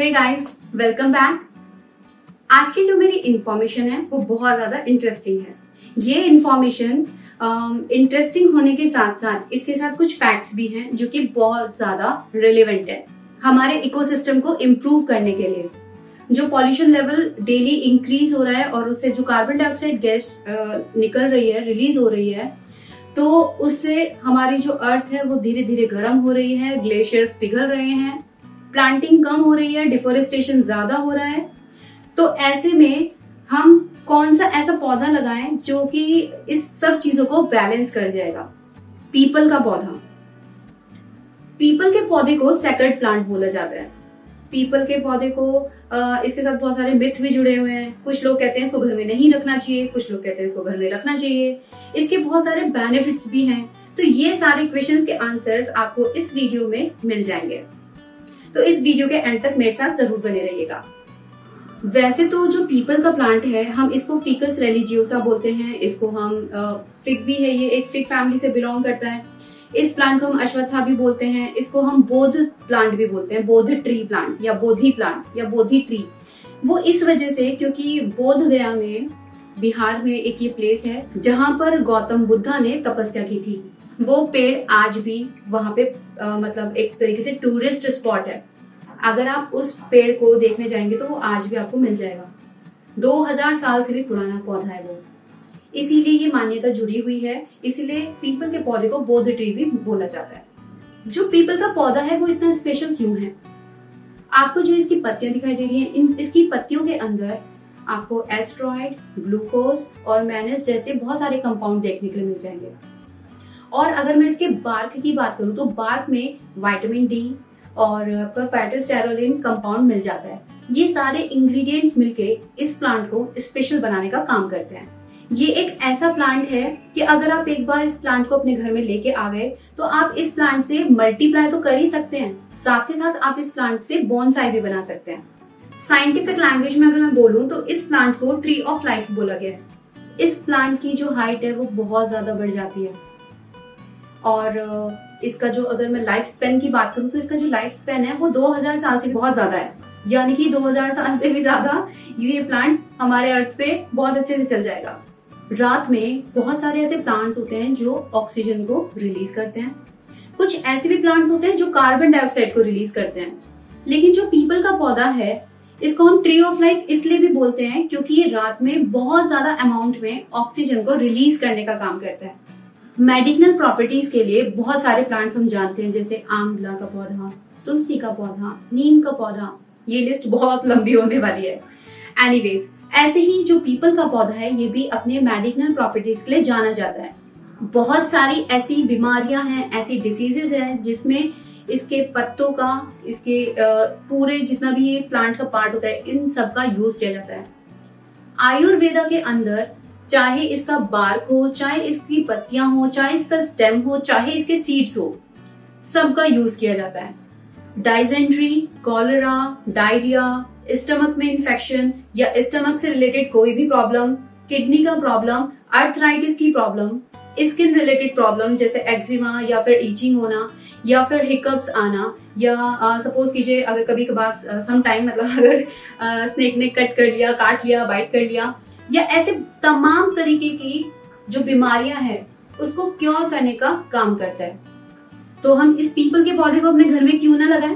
Hey guys, welcome back. आज की जो मेरी इंफॉर्मेशन है वो बहुत ज़्यादा इंटरेस्टिंग है। ये इंफॉर्मेशन इंटरेस्टिंग होने के साथ साथ इसके साथ कुछ फैक्ट्स भी हैं जो कि बहुत ज़्यादा रिलेवेंट है हमारे इकोसिस्टम को इम्प्रूव करने के लिए। जो पॉल्यूशन लेवल डेली इंक्रीज हो रहा है और उससे जो कार्बन डाइऑक्साइड गैस निकल रही है, रिलीज हो रही है, तो उससे हमारी जो अर्थ है वो धीरे धीरे गर्म हो रही है, ग्लेशियर्स पिघल रहे हैं, प्लांटिंग कम हो रही है, डिफोरेस्टेशन ज्यादा हो रहा है। तो ऐसे में हम कौन सा ऐसा पौधा लगाएं जो कि इस सब चीजों को बैलेंस कर जाएगा? पीपल का पौधा। पीपल के पौधे को सैक्रेड प्लांट बोला जाता है। पीपल के पौधे को इसके साथ बहुत सारे मिथ भी जुड़े हुए हैं। कुछ लोग कहते हैं इसको घर में नहीं रखना चाहिए, कुछ लोग कहते हैं इसको घर में रखना चाहिए। इसके बहुत सारे बेनिफिट्स भी हैं। तो ये सारे क्वेश्चंस के आंसर्स आपको इस वीडियो में मिल जाएंगे, तो इस वीडियो के एंड तक मेरे साथ जरूर बने रहिएगा। वैसे तो जो पीपल का प्लांट है, हम इसको फिकस रेलिजियोसा बोलते हैं। इसको हम फिग भी है, ये एक फिग फैमिली से बिलोंग करता है। इस प्लांट को हम अश्वत्था भी बोलते हैं। इसको हम बोध प्लांट भी बोलते हैं, बोध ट्री प्लांट या बोधि प्लांट या बोधि ट्री। वो इस वजह से क्योंकि बोध गया में, बिहार में एक ये प्लेस है जहां पर गौतम बुद्धा ने तपस्या की थी। वो पेड़ आज भी वहां पे मतलब एक तरीके से टूरिस्ट स्पॉट है। अगर आप उस पेड़ को देखने जाएंगे तो वो आज भी आपको मिल जाएगा। 2000 साल से भी पुराना पौधा है वो, इसीलिए ये मान्यता जुड़ी हुई है। इसीलिए पीपल के पौधे को बोध ट्री भी बोला जाता है। जो पीपल का पौधा है वो इतना स्पेशल क्यों है? आपको जो इसकी पत्तियां दिखाई दे रही हैं, इसकी पत्तियों के अंदर आपको एस्ट्रॉइड, ग्लूकोज और मैग्नीज जैसे बहुत सारे कंपाउंड देखने के लिए मिल जाएंगे। और अगर मैं इसके बार्क की बात करूं तो बार्क में विटामिन डी और फाइटोस्टेरोलिन कंपाउंड मिल जाता है। ये सारे इंग्रेडिएंट्स मिलके इस प्लांट को स्पेशल बनाने का काम करते हैं। ये एक ऐसा प्लांट है कि अगर आप एक बार इस प्लांट को अपने घर में लेके आ गए तो आप इस प्लांट से मल्टीप्लाई तो कर ही सकते हैं, साथ के साथ आप इस प्लांट से बोनसाई भी बना सकते हैं। साइंटिफिक लैंग्वेज में अगर मैं बोलूं तो इस प्लांट को ट्री ऑफ लाइफ बोला गया है। इस प्लांट की जो हाइट है वो बहुत ज्यादा बढ़ जाती है और इसका जो, अगर मैं लाइफ स्पेन की बात करूं तो इसका जो लाइफ स्पेन है वो 2000 साल से बहुत ज्यादा है। यानी कि 2000 साल से भी ज्यादा ये प्लांट हमारे अर्थ पे बहुत अच्छे से चल जाएगा। रात में बहुत सारे ऐसे प्लांट्स होते हैं जो ऑक्सीजन को रिलीज करते हैं। कुछ ऐसे भी प्लांट्स होते हैं जो कार्बन डाइऑक्साइड को रिलीज करते हैं। लेकिन जो पीपल का पौधा है, इसको हम ट्री ऑफ लाइफ इसलिए भी बोलते हैं क्योंकि ये रात में बहुत ज्यादा अमाउंट में ऑक्सीजन को रिलीज करने का काम करता है। मेडिसिनल प्रॉपर्टीज के लिए बहुत सारे प्लांट्स हम जानते हैं, जैसे आंवला का पौधा, तुलसी का पौधा, नीम का पौधा। ये लिस्ट बहुत लंबी होने वाली है। एनीवेज, ऐसे ही जो पीपल का पौधा है ये भी अपने मेडिसिनल प्रॉपर्टीज के लिए जाना जाता है। बहुत सारी ऐसी बीमारियां हैं, ऐसी डिसीजेज हैं जिसमें इसके पत्तों का, इसके पूरे जितना भी ये प्लांट का पार्ट होता है, इन सब का यूज किया जाता है। आयुर्वेदा के अंदर चाहे इसका बार्क हो, चाहे इसकी पत्तियां हो, चाहे इसका स्टेम हो, चाहे इसके सीड्स हो, सबका यूज किया जाता है। डाइजेंट्री, कॉलरा, डायरिया, स्टमक में इंफेक्शन या स्टमक से रिलेटेड कोई भी प्रॉब्लम, किडनी का प्रॉब्लम, अर्थराइटिस की प्रॉब्लम, स्किन रिलेटेड प्रॉब्लम जैसे एक्जिमा या फिर ईचिंग होना या फिर हिकअप्स आना, या सपोज कीजिए अगर कभी कभार सम टाइम मतलब अगर स्नेक ने कट कर लिया, काट लिया, बाइट कर लिया, या ऐसे तमाम तरीके की जो बीमारियां हैं उसको क्योर करने का काम करता है। तो हम इस पीपल के पौधे को अपने घर में क्यों ना लगाएं?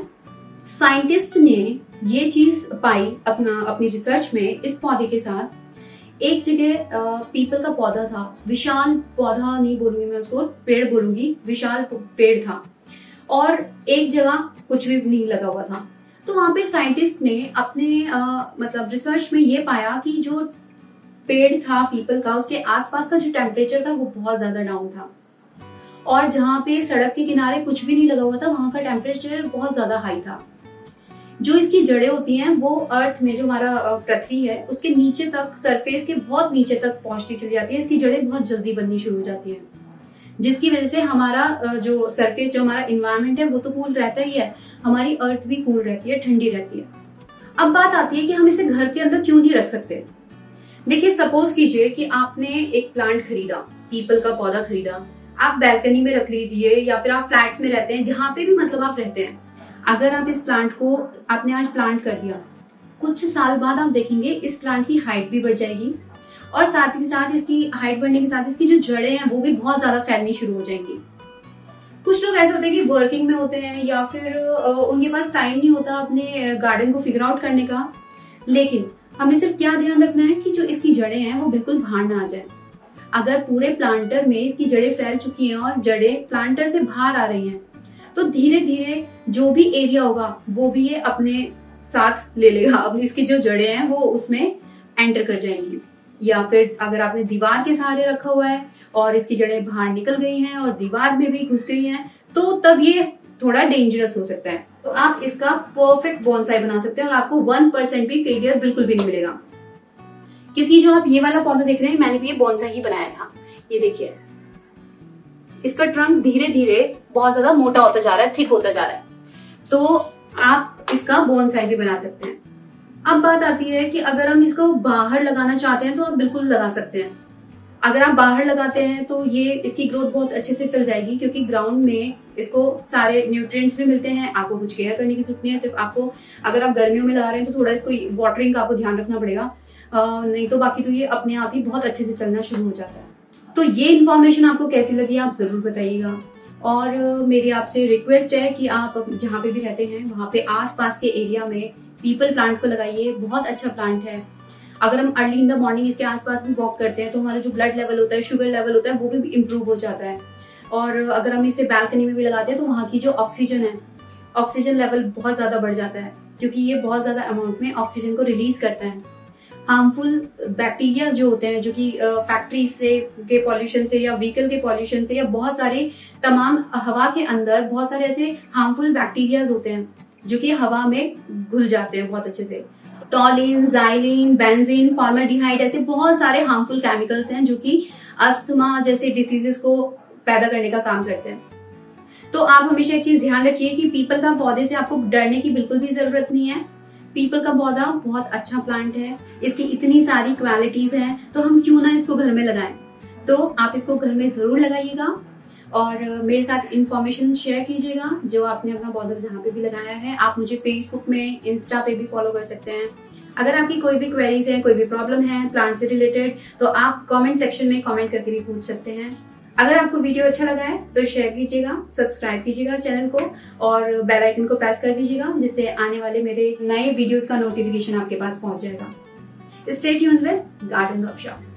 साइंटिस्ट ने ये चीज पाई अपनी रिसर्च में। इस पौधे के साथ एक जगह पीपल का पौधा था, विशाल पौधा नहीं बोलूंगी मैं उसको, पेड़ बोलूंगी, विशाल पेड़ था, और एक जगह कुछ भी नहीं लगा हुआ था। तो वहां पे साइंटिस्ट ने अपने मतलब रिसर्च में ये पाया कि जो पेड़ था पीपल का, उसके आसपास का जो टेम्परेचर था वो बहुत ज्यादा डाउन था, और जहाँ पे सड़क के किनारे कुछ भी नहीं लगा हुआ था वहां का टेम्परेचर बहुत ज्यादा हाई था। जो इसकी जड़ें होती हैं वो अर्थ में, जो हमारा पृथ्वी है उसके नीचे तक, सरफेस के बहुत नीचे तक पहुंचती चली जाती है। इसकी जड़ें बहुत जल्दी बननी शुरू हो जाती हैं, जिसकी वजह से हमारा जो सरफेस, जो हमारा इन्वायरमेंट है वो तो कूल रहता ही है, हमारी अर्थ भी कूल रहती है, ठंडी रहती है। अब बात आती है कि हम इसे घर के अंदर क्यों नहीं रख सकते। देखिए, सपोज कीजिए कि आपने एक प्लांट खरीदा, पीपल का पौधा खरीदा, आप बैल्कनी में रख लीजिए या फिर आप फ्लैट्स में रहते हैं, जहां पे भी मतलब आप रहते हैं, अगर आप इस प्लांट को आपने आज प्लांट कर दिया, कुछ साल बाद आप देखेंगे इस प्लांट की हाइट भी बढ़ जाएगी और साथ ही साथ इसकी हाइट बढ़ने के साथ इसकी जो जड़ें हैं वो भी बहुत ज्यादा फैलनी शुरू हो जाएंगी। कुछ लोग ऐसे होते हैं कि वर्किंग में होते हैं या फिर उनके पास टाइम नहीं होता अपने गार्डन को फिगर आउट करने का, लेकिन हमें सिर्फ क्या ध्यान रखना है कि जो इसकी जड़ें हैं वो बिल्कुल बाहर ना आ जाए। अगर पूरे प्लांटर में इसकी जड़ें फैल चुकी हैं और जड़ें प्लांटर से बाहर आ रही हैं, तो धीरे धीरे जो भी एरिया होगा वो भी ये अपने साथ ले लेगा, अपनी इसकी जो जड़ें हैं वो उसमें एंटर कर जाएंगी। या फिर अगर आपने दीवार के सहारे रखा हुआ है और इसकी जड़ें बाहर निकल गई हैं और दीवार में भी घुस गई हैं, तो तब ये थोड़ा डेंजरस हो सकता है। तो आप इसका परफेक्ट बोनसाई बना सकते हैं और आपको 1% भी फेलियर बिल्कुल भी नहीं मिलेगा। क्योंकि जो आप ये वाला पौधा देख रहे हैं, मैंने भी ये बोनसाई ही बनाया था। ये देखिए, इसका ट्रंक धीरे धीरे बहुत ज्यादा मोटा होता जा रहा है, थिक होता जा रहा है, तो आप इसका बोनसाई भी बना सकते हैं। अब बात आती है कि अगर हम इसको बाहर लगाना चाहते हैं तो आप बिल्कुल लगा सकते हैं। अगर आप बाहर लगाते हैं तो ये इसकी ग्रोथ बहुत अच्छे से चल जाएगी, क्योंकि ग्राउंड में इसको सारे न्यूट्रिएंट्स भी मिलते हैं, आपको कुछ केयर करने की जरूरत नहीं है। सिर्फ आपको, अगर आप गर्मियों में लगा रहे हैं तो थोड़ा इसको वाटरिंग का आपको ध्यान रखना पड़ेगा, नहीं तो बाकी तो ये अपने आप ही बहुत अच्छे से चलना शुरू हो जाता है। तो ये इन्फॉर्मेशन आपको कैसी लगी आप जरूर बताइएगा। और मेरी आपसे रिक्वेस्ट है कि आप जहाँ पे भी रहते हैं वहाँ पे आसपास के एरिया में पीपल प्लांट को लगाइए, बहुत अच्छा प्लांट है। अगर हम अर्ली इन द मॉर्निंग इसके आसपास भी वॉक करते हैं तो हमारा जो ब्लड लेवल होता है, शुगर लेवल होता है, वो भी इम्प्रूव हो जाता है। और अगर हम इसे बैल्कनी में भी लगाते हैं तो वहाँ की जो ऑक्सीजन है, ऑक्सीजन लेवल बहुत ज्यादा बढ़ जाता है, क्योंकि ये बहुत ज्यादा अमाउंट में ऑक्सीजन को रिलीज करता है। हार्मफुल बैक्टीरिया जो होते हैं, जो कि फैक्ट्री से के पॉल्यूशन से या व्हीकल के पॉल्यूशन से या बहुत सारे तमाम हवा के अंदर बहुत सारे ऐसे हार्मफुल बैक्टीरियाज होते हैं जो कि हवा में घुल जाते हैं बहुत अच्छे से। टॉलिन, जाइलिन, बेंजीन, फॉर्मल्डिहाइड, ऐसे बहुत सारे हार्मफुल केमिकल्स हैं जो कि अस्थमा जैसे डिसीजेस को पैदा करने का काम करते हैं। तो आप हमेशा एक चीज ध्यान रखिए कि पीपल का पौधे से आपको डरने की बिल्कुल भी जरूरत नहीं है। पीपल का पौधा बहुत अच्छा प्लांट है, इसकी इतनी सारी क्वालिटीज हैं, तो हम क्यों ना इसको घर में लगाएं। तो आप इसको घर में जरूर लगाइएगा और मेरे साथ इन्फॉर्मेशन शेयर कीजिएगा जो आपने अपना पौधा जहाँ पे भी लगाया है। आप मुझे फेसबुक में, इंस्टा पे भी फॉलो कर सकते हैं। अगर आपकी कोई भी क्वेरीज है, कोई भी प्रॉब्लम है प्लांट से रिलेटेड, तो आप कमेंट सेक्शन में कमेंट करके भी पूछ सकते हैं। अगर आपको वीडियो अच्छा लगा है तो शेयर कीजिएगा, सब्सक्राइब कीजिएगा चैनल को और बेल आइकन को प्रेस कर दीजिएगा, जिससे आने वाले मेरे नए वीडियोस का नोटिफिकेशन आपके पास पहुंच जाएगा। Stay tuned with garden workshop.